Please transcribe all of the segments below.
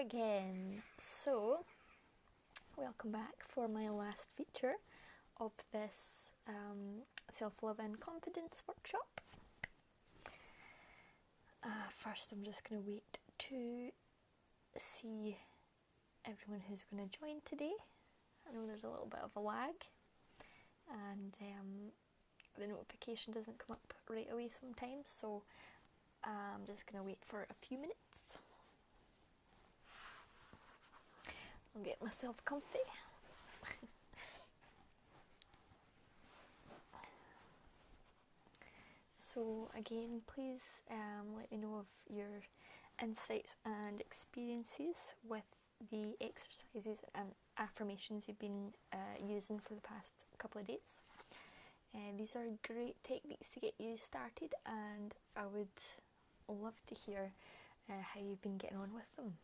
again. So, welcome back for my last feature of this self-love and confidence workshop. First, I'm just going to wait to see everyone who's going to join today. I know there's a little bit of a lag, and the notification doesn't come up right away sometimes, so I'm just going to wait for a few minutes. I'll get myself comfy. So again, please let me know of your insights and experiences with the exercises and affirmations you've been using for the past couple of days. These are great techniques to get you started, and I would love to hear how you've been getting on with them.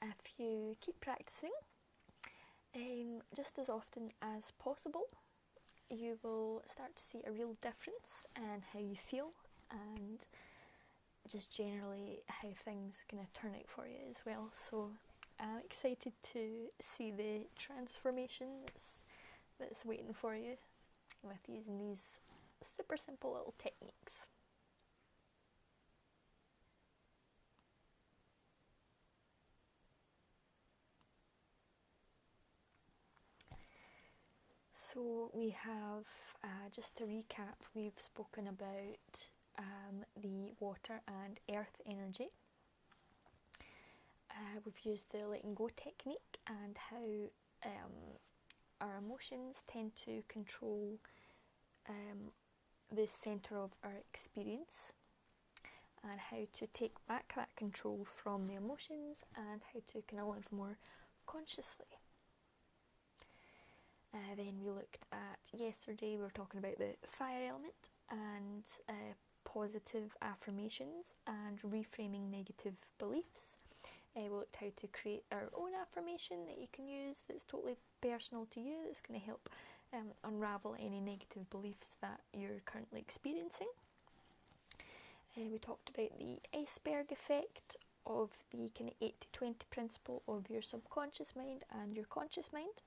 If you keep practicing just as often as possible, you will start to see a real difference in how you feel and just generally how things kind of turn out for you as well. So I'm excited to see the transformation that's waiting for you with using these super simple little techniques. So we have, just to recap, we've spoken about the water and earth energy. We've used the letting go technique and how our emotions tend to control the centre of our experience, and how to take back that control from the emotions and how to kind of live more consciously. Then we looked at, yesterday we were talking about the fire element and positive affirmations and reframing negative beliefs. We looked how to create our own affirmation that you can use that's totally personal to you, that's going to help unravel any negative beliefs that you're currently experiencing. We talked about the iceberg effect of the kind of 80-20 principle of your subconscious mind and your conscious mind.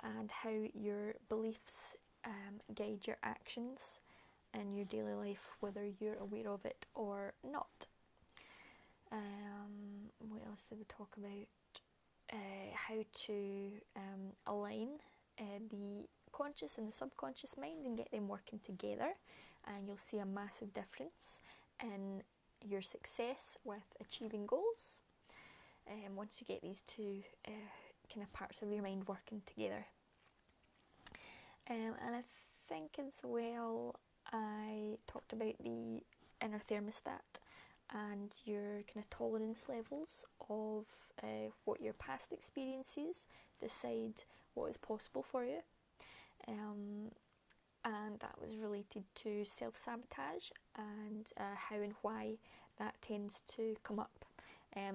And how your beliefs guide your actions in your daily life, whether you're aware of it or not. What else did we talk about? How to align the conscious and the subconscious mind and get them working together, and you'll see a massive difference in your success with achieving goals. Once you get these two kind of parts of your mind working together. And I think as well I talked about the inner thermostat and your kind of tolerance levels of what your past experiences decide what is possible for you. And that was related to self-sabotage and how and why that tends to come up,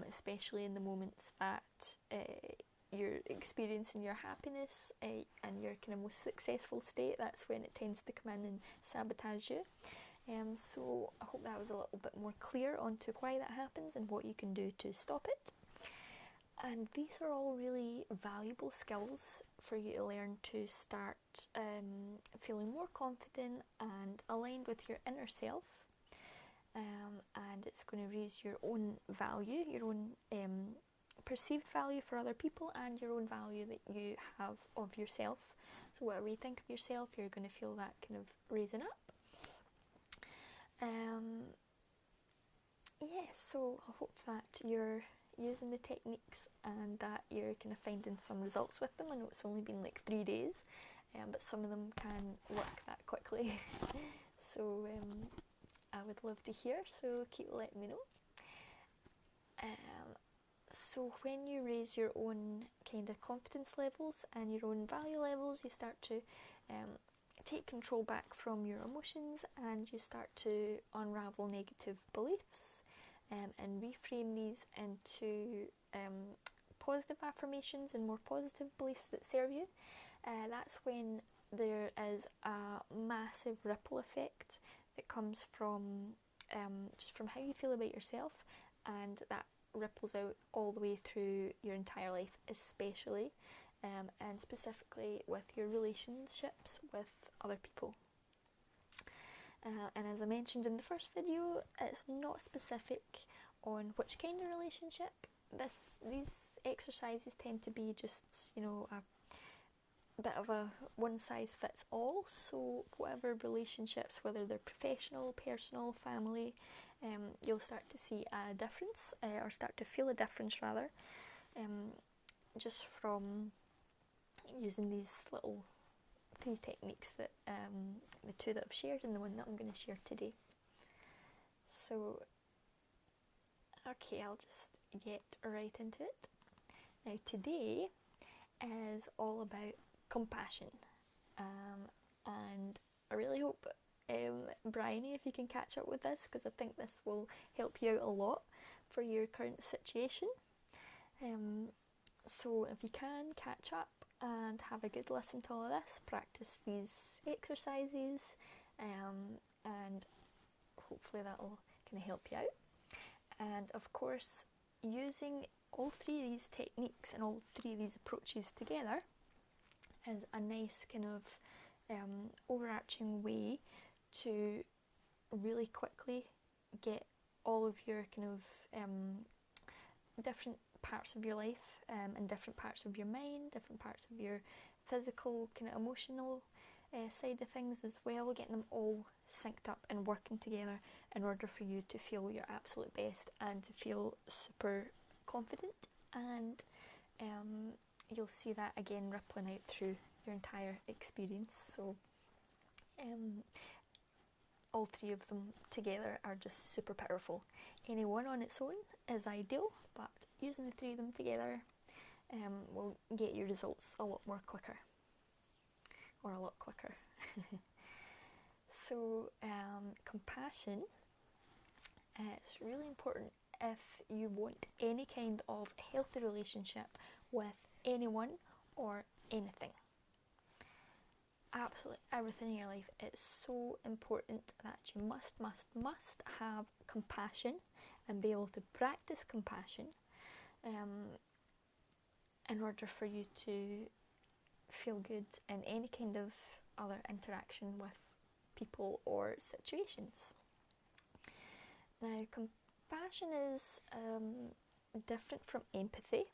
especially in the moments that you're experiencing your happiness and your kind of most successful state. That's when it tends to come in and sabotage you. So I hope that was a little bit more clear onto why that happens and what you can do to stop it. And these are all really valuable skills for you to learn to start feeling more confident and aligned with your inner self. And it's going to raise your own value, your own perceived value for other people, and your own value that you have of yourself. So whatever you think of yourself, you're going to feel that kind of raising up. So I hope that you're using the techniques and that you're kind of finding some results with them. I know it's only been like 3 days, but some of them can work that quickly. So I would love to hear, so keep letting me know. So when you raise your own kind of confidence levels and your own value levels, you start to take control back from your emotions, and you start to unravel negative beliefs and reframe these into positive affirmations and more positive beliefs that serve you. That's when there is a massive ripple effect that comes from just from how you feel about yourself, and that ripples out all the way through your entire life, especially and specifically with your relationships with other people. And as I mentioned in the first video, it's not specific on which kind of relationship. These exercises tend to be just, a bit of a one size fits all. So whatever relationships, whether they're professional, personal, family, you'll start to see a difference, or start to feel a difference rather, just from using these little 3 techniques that the 2 that I've shared and the one that I'm going to share today. So, okay, I'll just get right into it. Now today is all about compassion, and I really hope, Bryony, if you can catch up with this, because I think this will help you out a lot for your current situation. So if you can catch up and have a good listen to all of this, practice these exercises, and hopefully that'll kind of help you out. And of course, using all 3 of these techniques and all 3 of these approaches together is a nice kind of overarching way to really quickly get all of your kind of different parts of your life, and different parts of your mind, different parts of your physical, kind of emotional side of things as well, getting them all synced up and working together in order for you to feel your absolute best and to feel super confident. And you'll see that again rippling out through your entire experience. So all 3 of them together are just super powerful. Any one on its own is ideal, but using the 3 of them together will get your results a lot quicker. So compassion, it's really important if you want any kind of healthy relationship with anyone or anything. Absolutely everything in your life, it's so important that you must have compassion and be able to practice compassion in order for you to feel good in any kind of other interaction with people or situations. Now, compassion is different from empathy.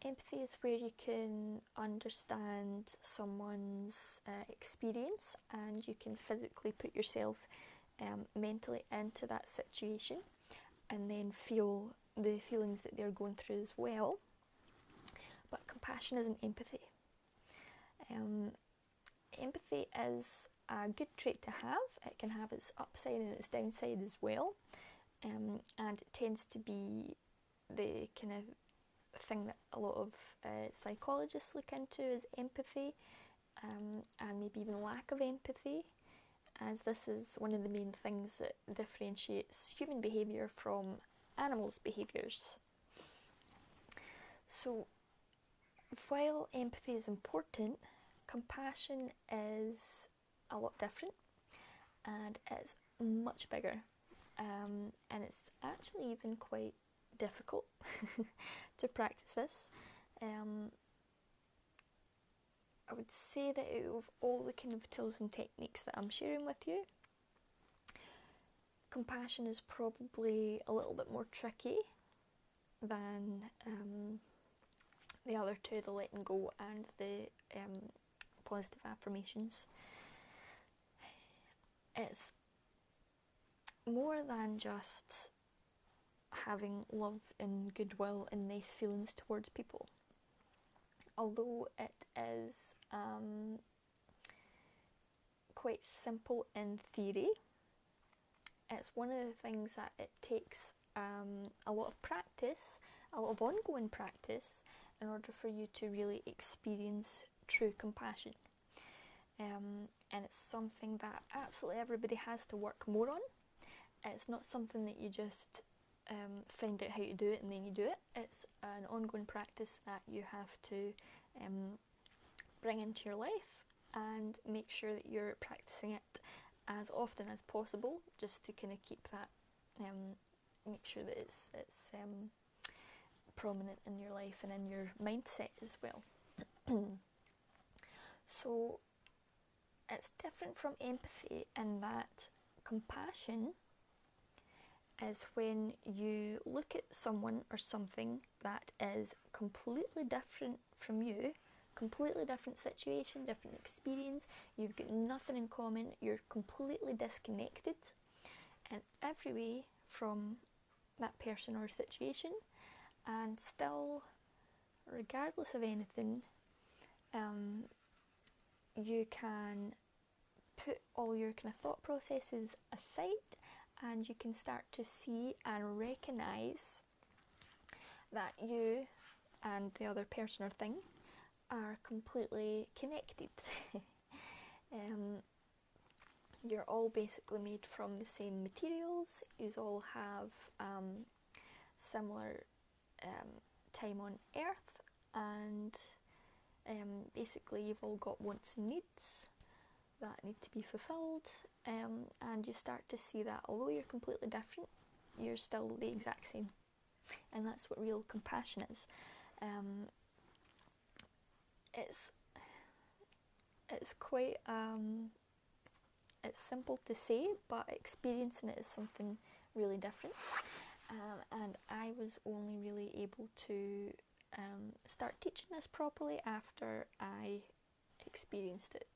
Empathy is where you can understand someone's experience and you can physically put yourself mentally into that situation and then feel the feelings that they're going through as well. But compassion isn't empathy. Empathy is a good trait to have. It can have its upside and its downside as well, and it tends to be the kind of thing that a lot of psychologists look into is empathy, and maybe even lack of empathy, as this is one of the main things that differentiates human behaviour from animals' behaviours. So while empathy is important, compassion is a lot different and it's much bigger, and it's actually even quite difficult to practice this. I would say that out of all the kind of tools and techniques that I'm sharing with you, compassion is probably a little bit more tricky than the other 2, the letting go and the positive affirmations. It's more than just having love and goodwill and nice feelings towards people. Although it is quite simple in theory, it's one of the things that it takes a lot of practice, a lot of ongoing practice, in order for you to really experience true compassion. And it's something that absolutely everybody has to work more on. It's not something that you just find out how to do it and then you do it. It's an ongoing practice that you have to bring into your life and make sure that you're practicing it as often as possible, just to kind of keep that, make sure that it's prominent in your life and in your mindset as well. So it's different from empathy in that compassion is when you look at someone or something that is completely different from you, completely different situation, different experience, you've got nothing in common, you're completely disconnected in every way from that person or situation, and still, regardless of anything, you can put all your kind of thought processes aside, and you can start to see and recognise that you and the other person or thing are completely connected. You're all basically made from the same materials, you all have similar time on earth, and basically you've all got wants and needs that need to be fulfilled, and you start to see that although you're completely different, you're still the exact same. And that's what real compassion is. It's quite it's simple to say, but experiencing it is something really different. And I was only really able to start teaching this properly after I experienced it.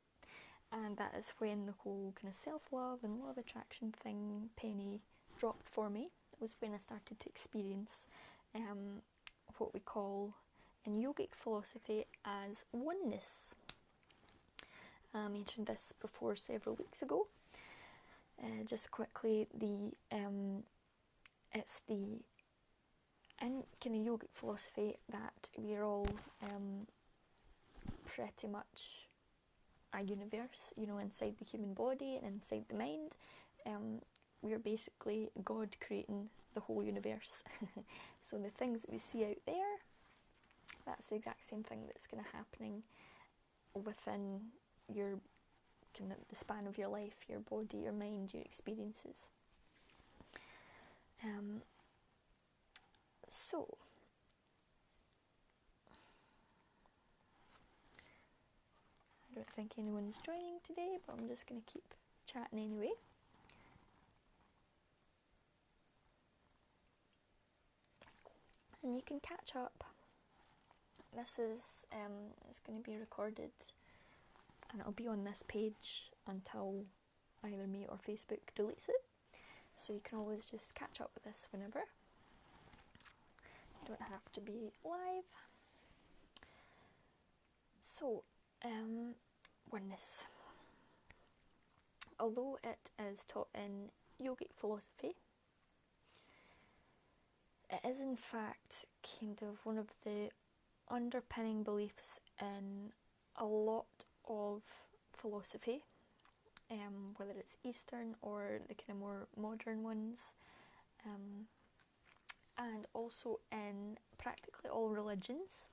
And that is when the whole kind of self-love and law of attraction thing penny dropped for me. It was when I started to experience what we call in yogic philosophy as oneness. I mentioned this before several weeks ago. Just quickly, it's the in kind of yogic philosophy that we're all pretty much a universe, inside the human body and inside the mind. We're basically God creating the whole universe. So the things that we see out there, that's the exact same thing that's kind of happening within your kind of the span of your life, your body, your mind, your experiences. So I don't think anyone's joining today, but I'm just going to keep chatting anyway. And you can catch up. This is it's going to be recorded, and it'll be on this page until either me or Facebook deletes it. So you can always just catch up with this whenever. You don't have to be live. So, oneness. Although it is taught in yogic philosophy, it is in fact kind of one of the underpinning beliefs in a lot of philosophy, whether it's Eastern or the kind of more modern ones, and also in practically all religions.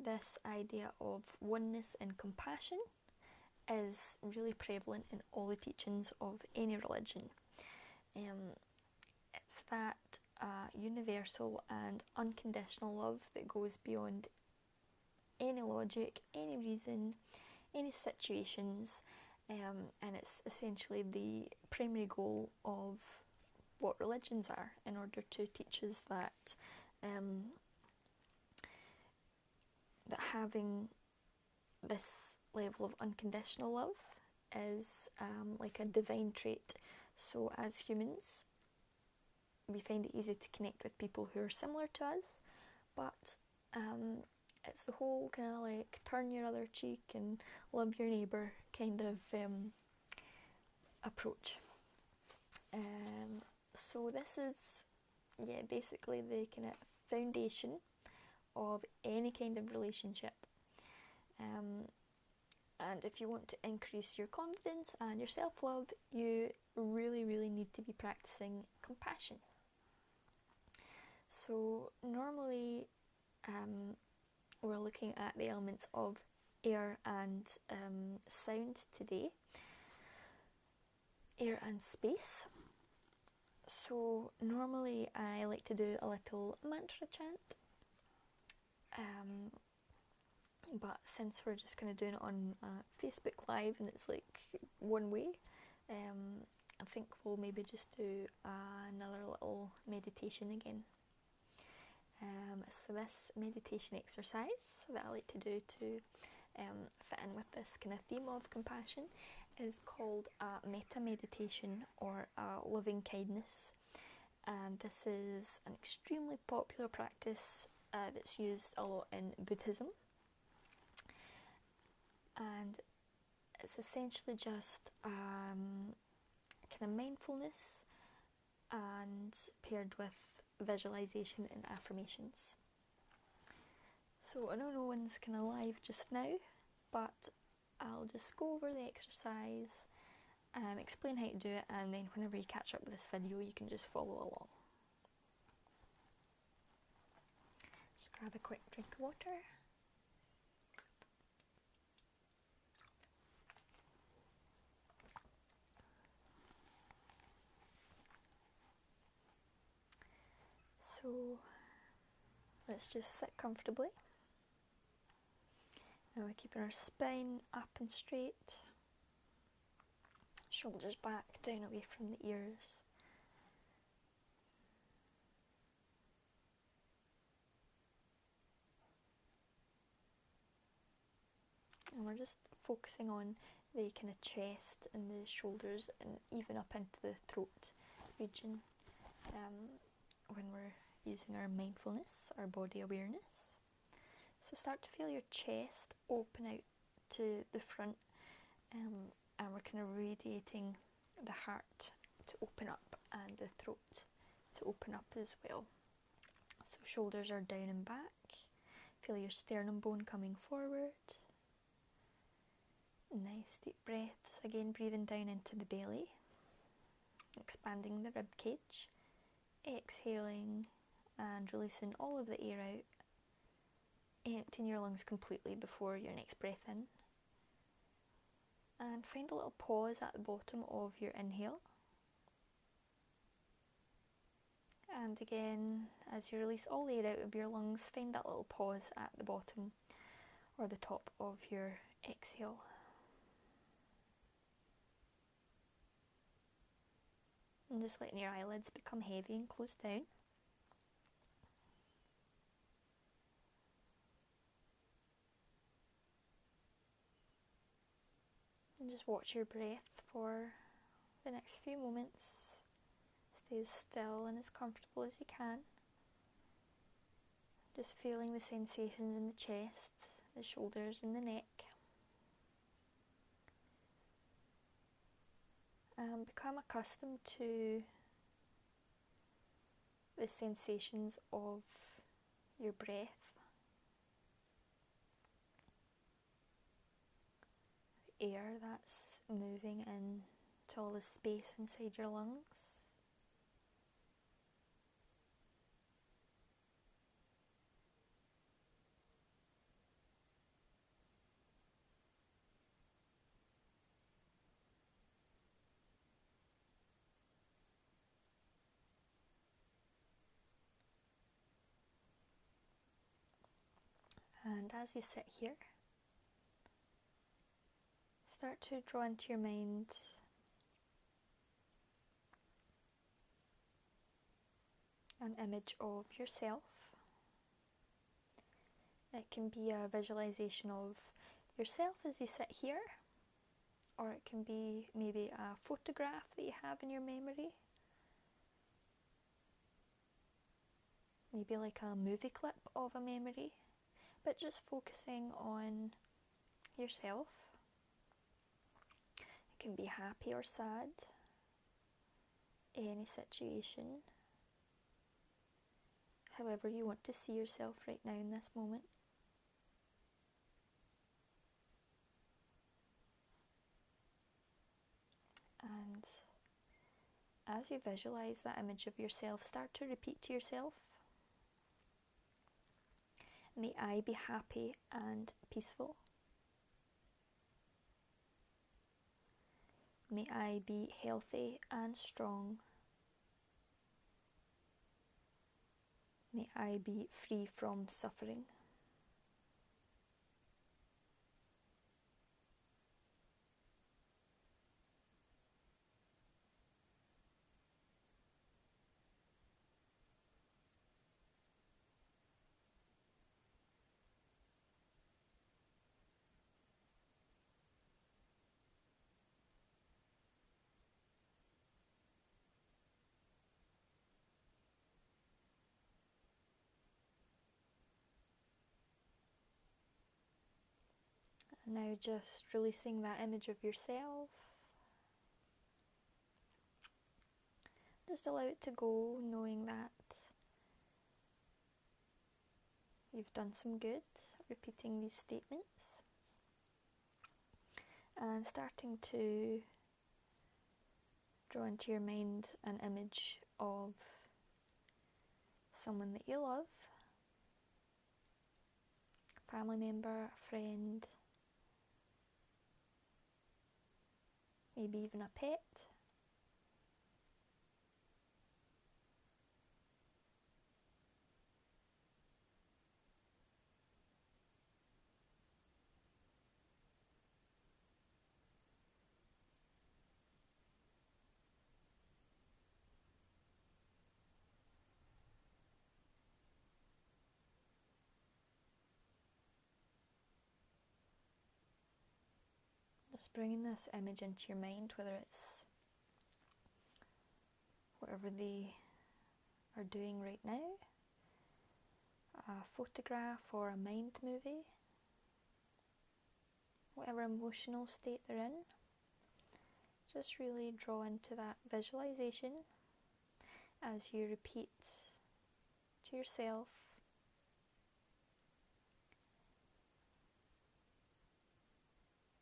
This idea of oneness and compassion is really prevalent in all the teachings of any religion. It's that universal and unconditional love that goes beyond any logic, any reason, any situations, and it's essentially the primary goal of what religions are, in order to teach us that that having this level of unconditional love is like a divine trait. So as humans, we find it easy to connect with people who are similar to us, but it's the whole kind of like turn your other cheek and love your neighbour kind of approach. So this is basically the kind of foundation of any kind of relationship. And if you want to increase your confidence and your self-love, you really, really need to be practicing compassion. So normally we're looking at the elements of air and sound today. Air and space. So normally I like to do a little mantra chant But since we're just kind of doing it on Facebook Live and it's like one way, I think we'll maybe just do another little meditation again. So this meditation exercise that I like to do to fit in with this kind of theme of compassion is called a metta meditation, or loving kindness. And this is an extremely popular practice that's used a lot in Buddhism. And it's essentially just kind of mindfulness and paired with visualization and affirmations. So I know no one's kind of live just now, but I'll just go over the exercise, explain how to do it, and then whenever you catch up with this video you can just follow along. Just grab a quick drink of water. So let's just sit comfortably. Now we're keeping our spine up and straight, shoulders back, down away from the ears. And we're just focusing on the kind of chest and the shoulders and even up into the throat region when we're using our mindfulness, our body awareness. So start to feel your chest open out to the front, and we're kind of radiating the heart to open up and the throat to open up as well. So shoulders are down and back. Feel your sternum bone coming forward. Nice deep breaths, again breathing down into the belly, expanding the rib cage, exhaling and releasing all of the air out, emptying your lungs completely before your next breath in. And find a little pause at the bottom of your inhale. And again, as you release all the air out of your lungs, find that little pause at the bottom or the top of your exhale. And just letting your eyelids become heavy and close down. And just watch your breath for the next few moments. Stay as still and as comfortable as you can. Just feeling the sensations in the chest, the shoulders and the neck. And become accustomed to the sensations of your breath. The air that's moving into all the space inside your lungs. And as you sit here, start to draw into your mind an image of yourself. It can be a visualization of yourself as you sit here, or it can be maybe a photograph that you have in your memory. Maybe like a movie clip of a memory, but just focusing on yourself. It can be happy or sad, any situation, however you want to see yourself right now in this moment. And as you visualize that image of yourself, start to repeat to yourself, may I be happy and peaceful. May I be healthy and strong. May I be free from suffering. And now just releasing that image of yourself. Just allow it to go, knowing that you've done some good, repeating these statements. And starting to draw into your mind an image of someone that you love, a family member, a friend, maybe even a pet. Just bringing this image into your mind, whether it's whatever they are doing right now, a photograph or a mind movie, whatever emotional state they're in. Just really draw into that visualization as you repeat to yourself,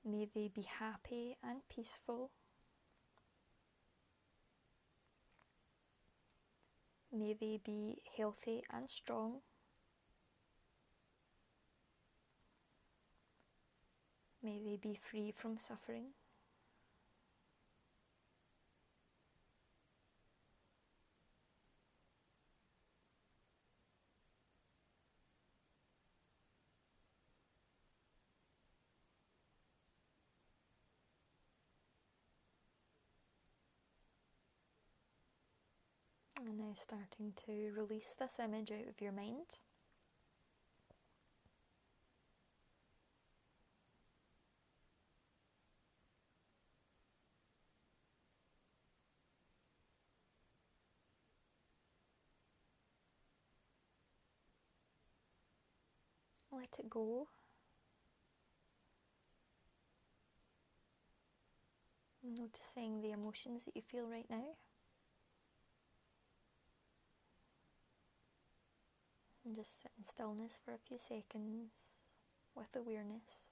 may they be happy and peaceful. May they be healthy and strong. May they be free from suffering. And now starting to release this image out of your mind. Let it go. Noticing the emotions that you feel right now. And just sit in stillness for a few seconds with awareness.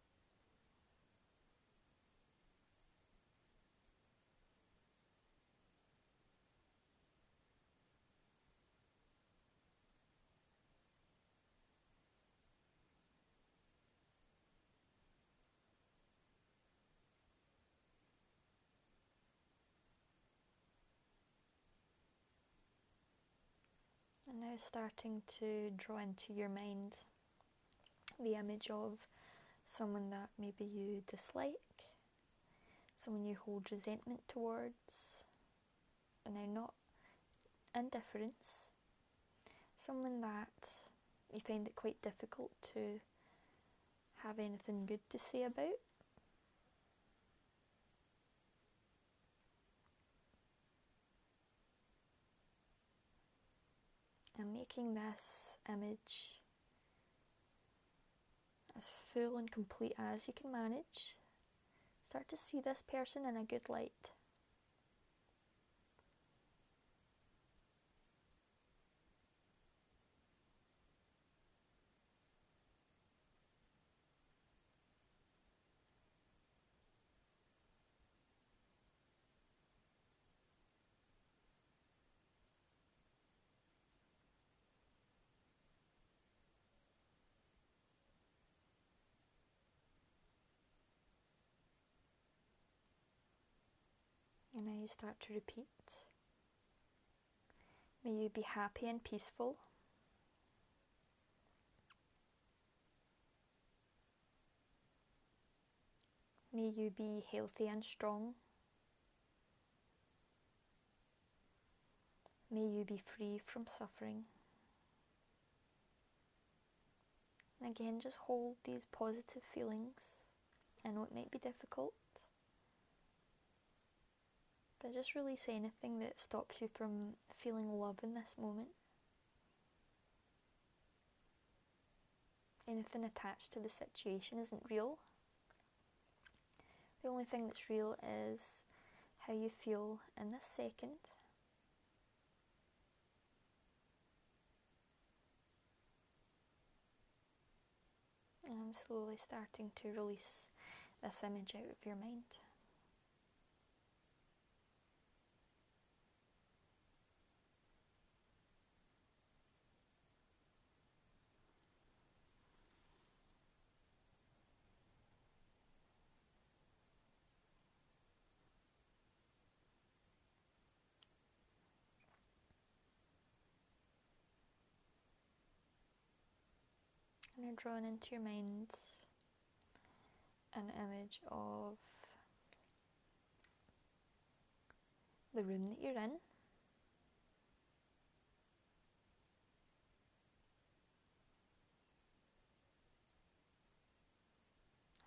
And now starting to draw into your mind the image of someone that maybe you dislike, someone you hold resentment towards, and now not indifference, someone that you find it quite difficult to have anything good to say about. And making this image as full and complete as you can manage. Start to see this person in a good light. And now you start to repeat. May you be happy and peaceful. May you be healthy and strong. May you be free from suffering. And again, just hold these positive feelings. I know it might be difficult, but just release anything that stops you from feeling love in this moment. Anything attached to the situation isn't real. The only thing that's real is how you feel in this second. And slowly starting to release this image out of your mind. And you're drawing into your mind an image of the room that you're in,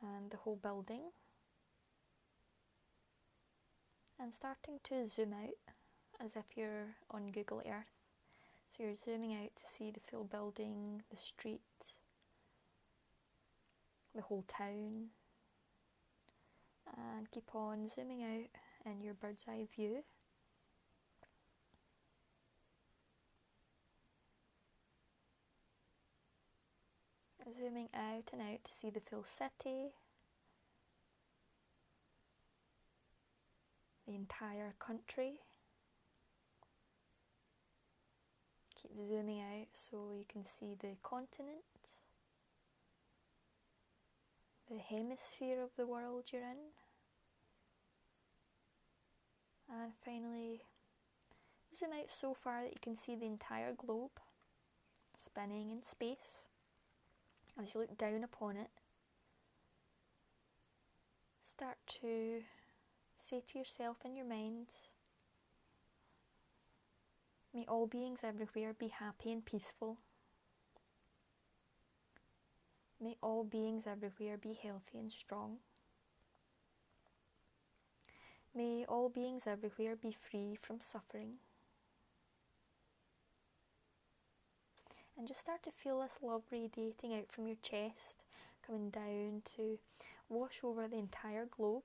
and the whole building, and starting to zoom out as if you're on Google Earth. So you're zooming out to see the full building, the street, the whole town, and keep on zooming out in your bird's eye view. Zooming out and out to see the full city, the entire country. Keep zooming out so you can see the continent, the hemisphere of the world you're in. And finally, zoom out so far that you can see the entire globe spinning in space. As you look down upon it, start to say to yourself in your mind, may all beings everywhere be happy and peaceful. May all beings everywhere be healthy and strong. May all beings everywhere be free from suffering. And just start to feel this love radiating out from your chest, coming down to wash over the entire globe.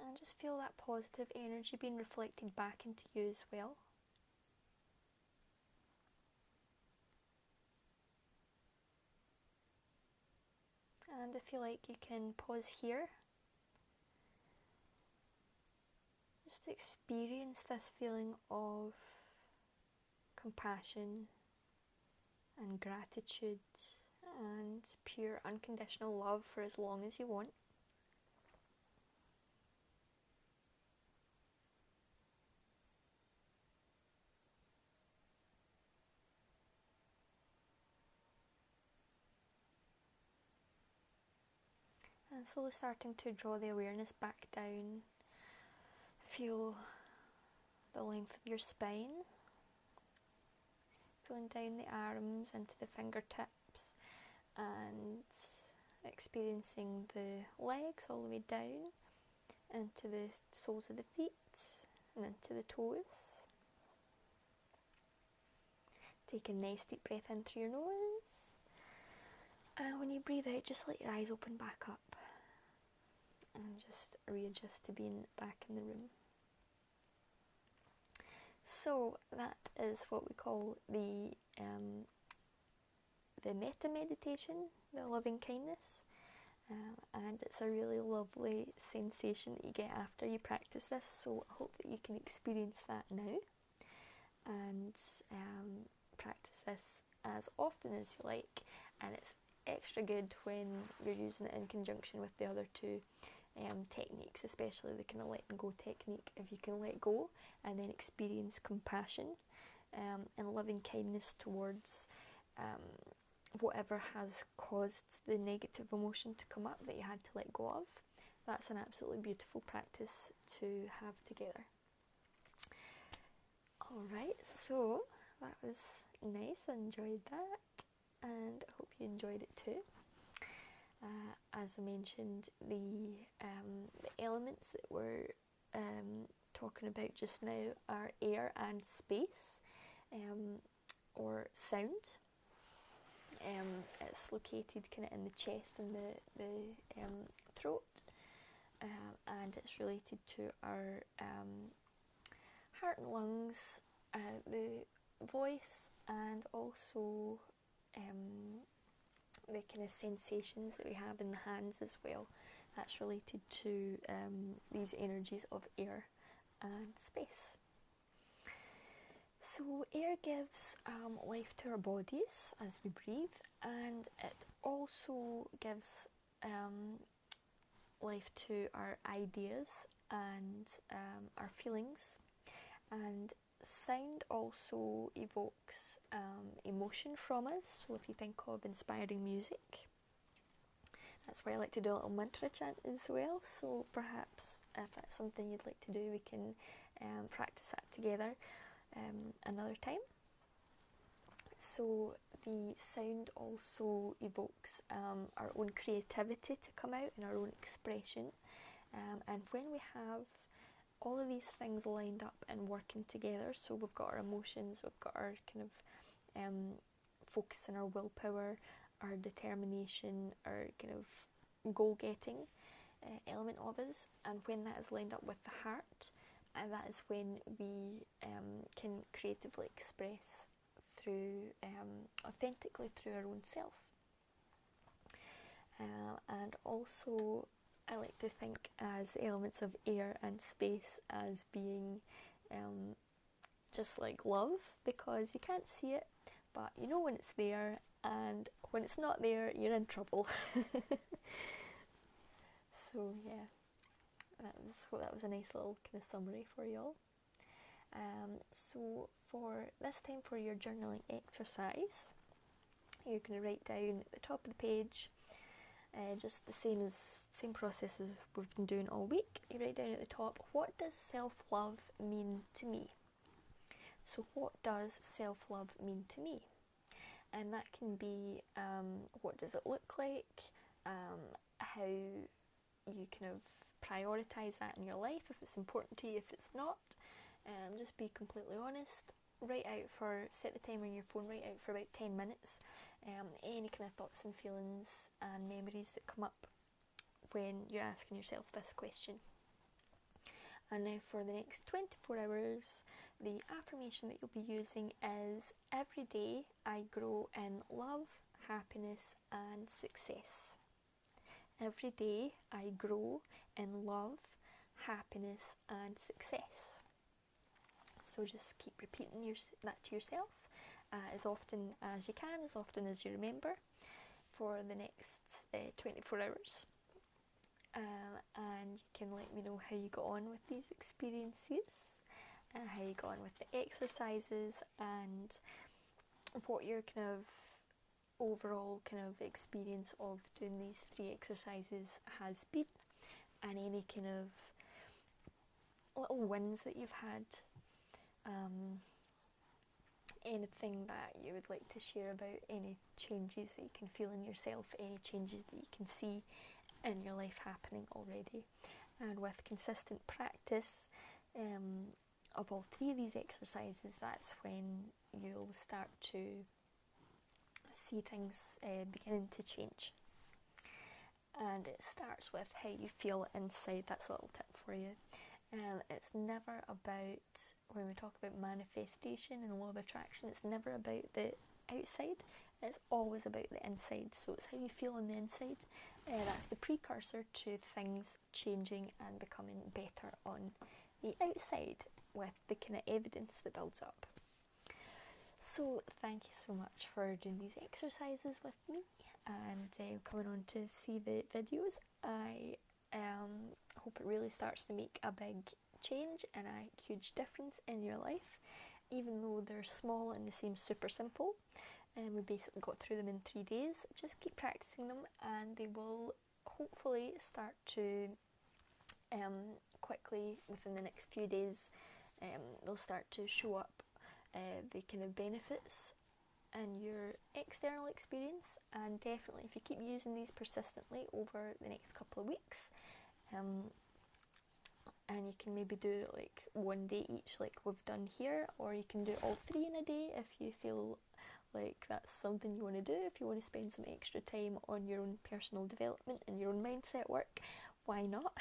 And just feel that positive energy being reflected back into you as well. And I feel like you can pause here. Just experience this feeling of compassion and gratitude and pure unconditional love for as long as you want. And slowly starting to draw the awareness back down. Feel the length of your spine. Feeling down the arms into the fingertips and experiencing the legs all the way down into the soles of the feet and into the toes. Take a nice deep breath in through your nose. And when you breathe out, just let your eyes open back up. And just readjust to being back in the room. So that is what we call the metta meditation, the loving kindness, and it's a really lovely sensation that you get after you practice this. So I hope that you can experience that now, and practice this as often as you like. And it's extra good when you're using it in conjunction with the other two techniques, especially the kind of letting go technique. If you can let go and then experience compassion and loving kindness towards whatever has caused the negative emotion to come up that you had to let go of, that's an absolutely beautiful practice to have together. Alright, so that was nice. I enjoyed that, and I hope you enjoyed it too. As I mentioned, the elements that we're talking about just now are air and space. or sound. It's located kind of in the chest and the throat, and it's related to our heart and lungs, the voice, and also the kind of sensations that we have in the hands as well. That's related to these energies of air and space. So air gives life to our bodies as we breathe, and it also gives life to our ideas and our feelings. And sound also evokes emotion from us. So if you think of inspiring music, that's why I like to do a little mantra chant as well. So perhaps if that's something you'd like to do, we can practice that together another time. So the sound also evokes our own creativity to come out and our own expression. And when we have all of these things lined up and working together, so we've got our emotions, we've got our kind of focus and our willpower, our determination, our kind of goal-getting element of us, and when that is lined up with the heart, and that is when we can creatively express through authentically through our own self. And also I like to think as the elements of air and space as being just like love, because you can't see it, but you know when it's there, and when it's not there, you're in trouble. So yeah, that was a nice little kind of summary for y'all. So for this time, for your journaling exercise, you're going to write down at the top of the page, just the same process as we've been doing all week. You write down at the top, what does self-love mean to me? So what does self-love mean to me? And that can be what does it look like, how you kind of prioritise that in your life, if it's important to you, if it's not. Just be completely honest. Set the timer on your phone, write out for about 10 minutes. Any kind of thoughts and feelings and memories that come up when you're asking yourself this question. And now for the next 24 hours, the affirmation that you'll be using is, every day I grow in love, happiness and success. Every day I grow in love, happiness and success. So just keep repeating that to yourself as often as you can, as often as you remember, for the next 24 hours. And you can let me know how you got on with these experiences, how you got on with the exercises, and what your kind of overall kind of experience of doing these 3 exercises has been, and any kind of little wins that you've had. Anything that you would like to share about, any changes that you can feel in yourself, any changes that you can see in your life happening already. And with consistent practice of all 3 of these exercises, that's when you'll start to see things beginning to change. And it starts with how you feel inside. That's a little tip for you. It's never about, when we talk about manifestation and law of attraction, it's never about the outside, it's always about the inside. So it's how you feel on the inside. That's the precursor to things changing and becoming better on the outside, with the kind of evidence that builds up. So thank you so much for doing these exercises with me and coming on to see the videos. I hope it really starts to make a big change and a huge difference in your life, even though they're small and they seem super simple. We basically got through them in 3 days. Just keep practicing them and they will hopefully start to quickly, within the next few days, they'll start to show up the kind of benefits in your external experience. And definitely, if you keep using these persistently over the next couple of weeks, and you can maybe do like one day each like we've done here, or you can do all three in a day if you feel like that's something you want to do. If you want to spend some extra time on your own personal development and your own mindset work, why not?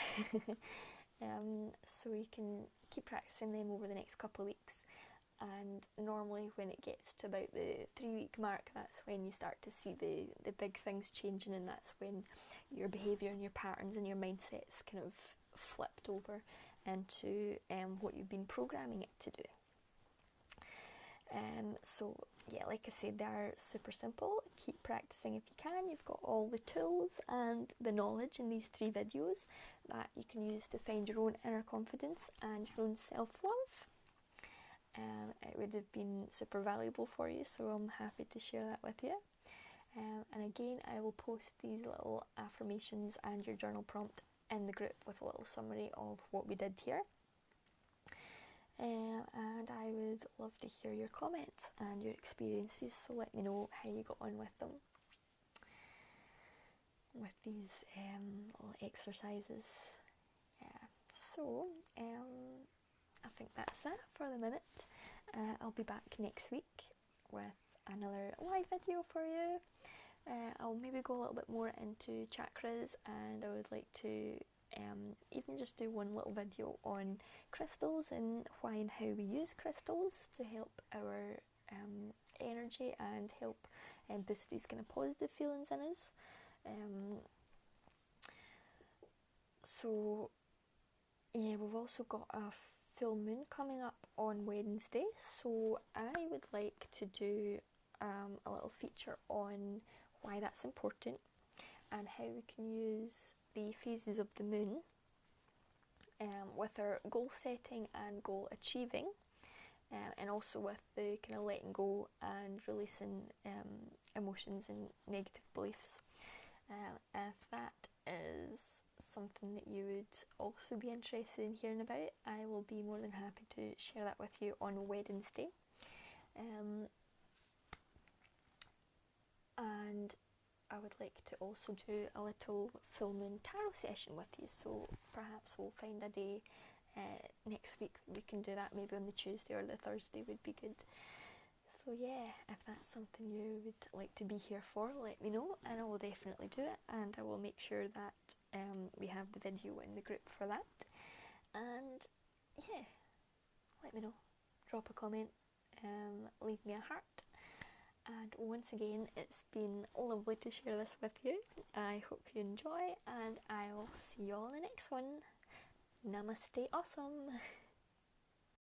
So you can keep practicing them over the next couple of weeks, and normally when it gets to about the 3-week mark, that's when you start to see the big things changing, and that's when your behaviour and your patterns and your mindset's kind of flipped over into what you've been programming it to do. So yeah, like I said, they're super simple. Keep practicing if you can. You've got all the tools and the knowledge in these 3 videos that you can use to find your own inner confidence and your own self-love. It would have been super valuable for you, so I'm happy to share that with you. And again, I will post these little affirmations and your journal prompt in the group with a little summary of what we did here. And I would love to hear your comments and your experiences, so let me know how you got on with them, with these little exercises. Yeah, so I think that's it for the minute. I'll be back next week with another live video for you. I'll maybe go a little bit more into chakras, and I would like to even just do one little video on crystals and why and how we use crystals to help our energy and help boost these kind of positive feelings in us. So yeah, we've also got a full moon coming up on Wednesday, so I would like to do a little feature on why that's important and how we can use the phases of the moon with our goal setting and goal achieving, and also with the kind of letting go and releasing emotions and negative beliefs. If that is something that you would also be interested in hearing about, I will be more than happy to share that with you on Wednesday. And I would like to also do a little full moon tarot session with you, so perhaps we'll find a day next week we can do that. Maybe on the Tuesday or the Thursday would be good. So yeah, if that's something you would like to be here for, let me know and I will definitely do it, and I will make sure that we have the video in the group for that. And yeah, let me know, drop a comment, leave me a heart. And once again, it's been lovely to share this with you. I hope you enjoy, and I'll see you all in the next one. Namaste awesome!